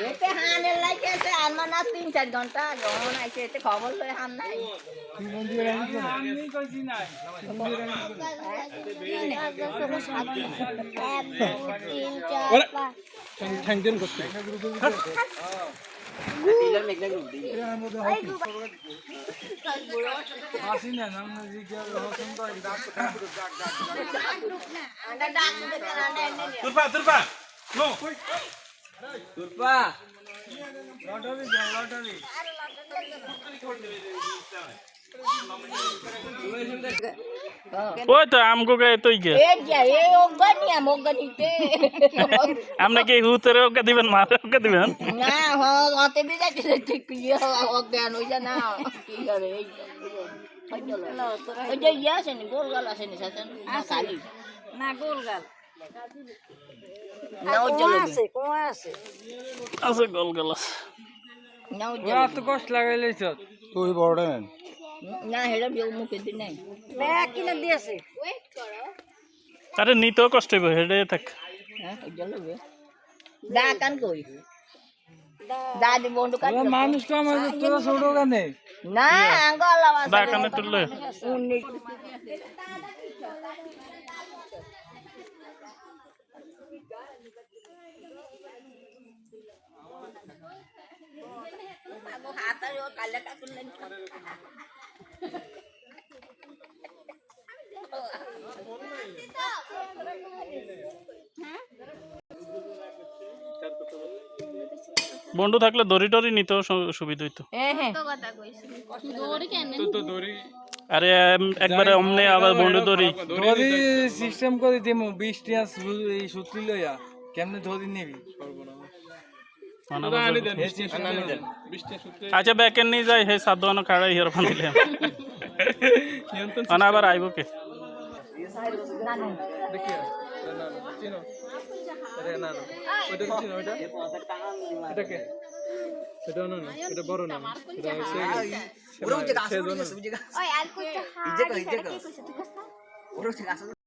এতে হানের লাগেছে আর মানে 3-4 ঘন্টা গহন আইছে এতে খবর লই হান নাই আমি কইছি নাই ঠ্যাং দেন করতে আসি না নাম জিজ্ঞা রহস্য তো তুরপা তুরপা নো তুরপা লটারি দাও লটারি ওই তো আমগো গে তুই গে এ যা এ অজ্ঞানিয়া মজ্ঞানিতে আপনি কি হুতরে ওকে দিবেন মারে ওকে দিবেন না হ অতে দি যাইতে ঠিক অজ্ঞান হইছে না কি করে এই ওই যে ইয়ে আসেনি গোলগাল আসেনি শাসন খালি না গোলগাল না উজ্জ্বল আছে গোল গোল আছে না ওরা উজ্জ্বল তো কষ্ট লাগাইলেছ তুই বড়টা নেন না হেডা বিও মুখে দি নাই ব্যাগ কিনে দিয়েছে আরে নিতেও কষ্ট হইব হেডে থাক হ্যাঁ উজ্জ্বল হবে দা কান কই দাদি বন্ধু কাট মানুষ তো আমার তোরা ছোট কানে না আঙ্গল আওয়াজ দা কানে তুললে হাতারে ও কালে কাটলেন বন্ধু থাকলে দড়ি টরি নিতেও সুবিধা হইতো হ্যাঁ হ্যাঁ তো দড়ি আরে একবারে অমনে আবার বন্ধু দড়ি দড়ি সিস্টেম করে দিমু 20 টিয়া এই সূত্রি লইয়া কেমনে ধরি নিবি আচ্ছা ব্যাকেন নিয়ে যাই হে সাধুয়ানো খাড়াই হিয়ার ফান্দিলে আনা আবার আইব কে দেখিয়া চিনো আরে না না ওটা কি চিনো ওটা এটা কে এটা না না এটা বড় না এটা হচ্ছে ওরে উজে গাছ ওই আর কইতে হা ইজে কইছে তুই কইছ